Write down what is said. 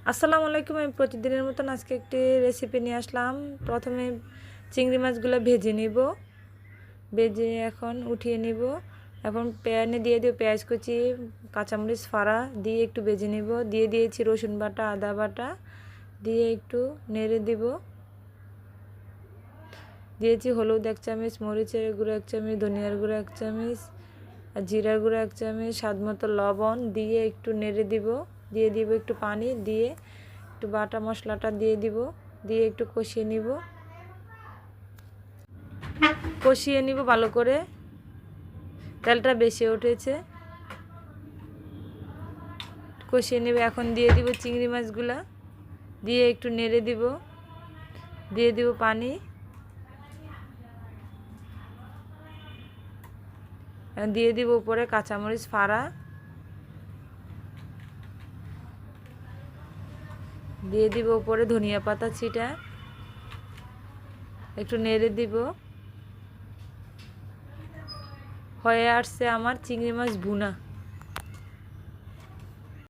আসসালামু আলাইকুম। আমি প্রতিদিনের মতন আজকে একটি রেসিপি নিয়ে আসলাম। প্রথমে চিংড়ি মাছগুলো ভেজে নিব। ভেজে এখন উঠিয়ে নিব। এখন প্যানে দিয়ে দিব পেঁয়াজ কুচি, কাঁচামরিচ ফাড়া দিয়ে একটু ভেজে নিব। দিয়ে দিয়েছি রসুন বাটা, আদা বাটা দিয়ে একটু নেড়ে দিব। দিয়েছি হলুদ 1 চামচ, মরিচের গুঁড়ো 1 চামচ, ধনিয়ার গুঁড়ো 1 চামচ, আর জিরার গুঁড়ো 1 চামচ, স্বাদ মতো লবণ দিয়ে একটু নেড়ে দিব। দিয়ে দিব একটু পানি দিয়ে একটু বাটা মশলাটা দিয়ে দিব। দিয়ে একটু কষিয়ে নিব ভালো করে। তেলটা বেশি উঠেছে, কষিয়ে নেবে। এখন দিয়ে দিব চিংড়ি মাছগুলা, দিয়ে একটু নেড়ে দিব। দিয়ে দিব পানি, দিয়ে দিব উপরে কাঁচামরিচ ফাড়া, দিয়ে দিব উপরে ধনিয়া পাতা ছিটা, একটু নেড়ে দিব। হয়ে আসছে আমার চিংড়ি মাছ ভুনা।